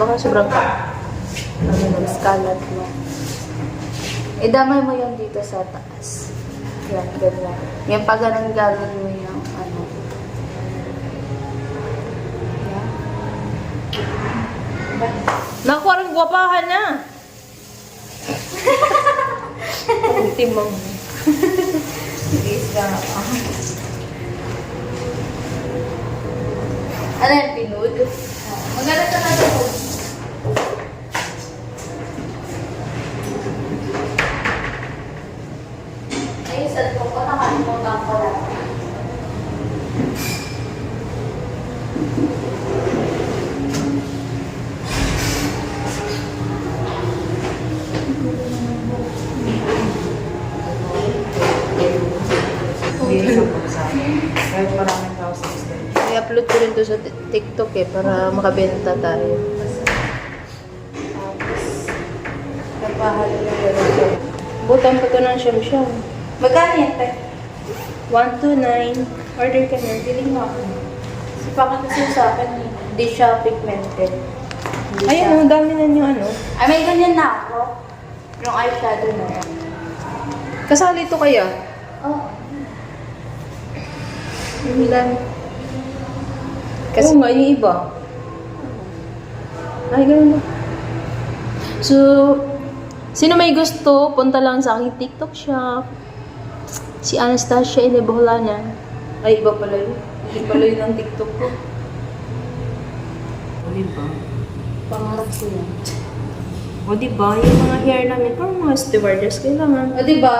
Baka sobrang scalat mo. Idamay mo yung dito sa taas. Yan, ganyan. Yan, pag ganun mo yung ano. Yan. Naku, parang gwapahan na. Timang. Sige, isa ako. Ano yan, pinood? Maganda ka na ito. Ay, cellphone ko, nakalimutan ko lang. Kahit maraming tao sa stage. I-upload ko rin to sa TikTok eh, para makabenta tayo. Tapos, napahal na yun. Butang pa to ng siyam-siyam. Magkano yan, Tek? 129. Order ka na. Biling mo ako. Si Paka kasi sa akin, hindi siya pigmented. Hindi Ayun, siya- ang dami na yung ano. Ay, may ganyan na ako. Yung eyeshadow na yan. Kasali to kaya? Oh. Yung ilan? Kasi nga, yung iba. Ay, ganun na. So, sino may gusto, punta lang sa aking TikTok shop. Si Anastasia Inebohlana. Ay, iba pala yun. Hindi pala yun ang TikTok ko. O diba? Pangarap ko yan. O diba, yung mga hair namin, parang mga stewardess kailangan. O, diba?